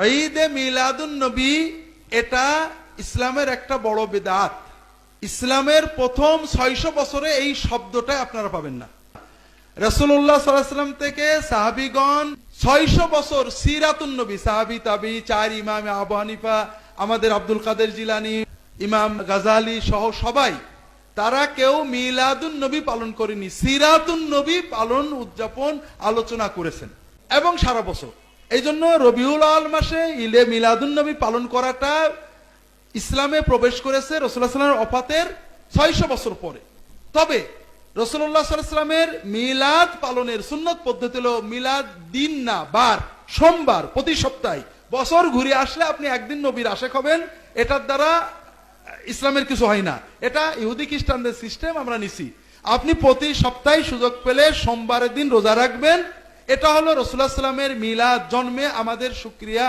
ঈদে মিলাদুন নবী এটা ইসলামের একটা বড় বিদআত। ইসলামের প্রথম 600 বছরে এই শব্দটা আপনারা পাবেন না। রাসূলুল্লাহ সাল্লাল্লাহু আলাইহি ওয়াসাল্লাম থেকে সাহাবীগণ 600 বছর সিরাতুন নবী, সাহাবী তাবী, চার ইমাম আবু হানিফা, আমাদের আব্দুল কাদের জিলানী, ইমাম গাজালি সহ সবাই, তারা কেউ মিলাদুন নবী পালন করেনি, সিরাতুন নবী পালন উদযাপন আলোচনা করেছেন এবং সারা বছর। এই জন্য রবিউল আউয়াল মাসে ঈদে মিলাদুন নবী পালন করাটা ইসলামে প্রবেশ করেছে রাসূলুল্লাহ সাল্লাল্লাহু আলাইহি ওয়াসাল্লামের ওফাতের 600 বছর পরে। তবে রাসূলুল্লাহ সাল্লাল্লাহু আলাইহি ওয়াসাল্লামের মিলাদ পালনের সুন্নত পদ্ধতি হলো মিলাদ দিন না বার, সোমবার প্রতি সপ্তাহে। বছর ঘুরে আসলে আপনি একদিন নবীর আশেক হবেন, এটার দ্বারা ইসলামের কিছু হয় না। এটা ইহুদি খ্রিস্টানদের সিস্টেম, আমরা নিছি। আপনি প্রতি সপ্তাহে সুযোগ পেলে সোমবারের দিন রোজা রাখবেন। এটা হলো রাসূলুল্লাহ সাল্লাল্লাহু আলাইহি ওয়াসাল্লামের মিলাদ, জন্মে আমাদের শুকরিয়া।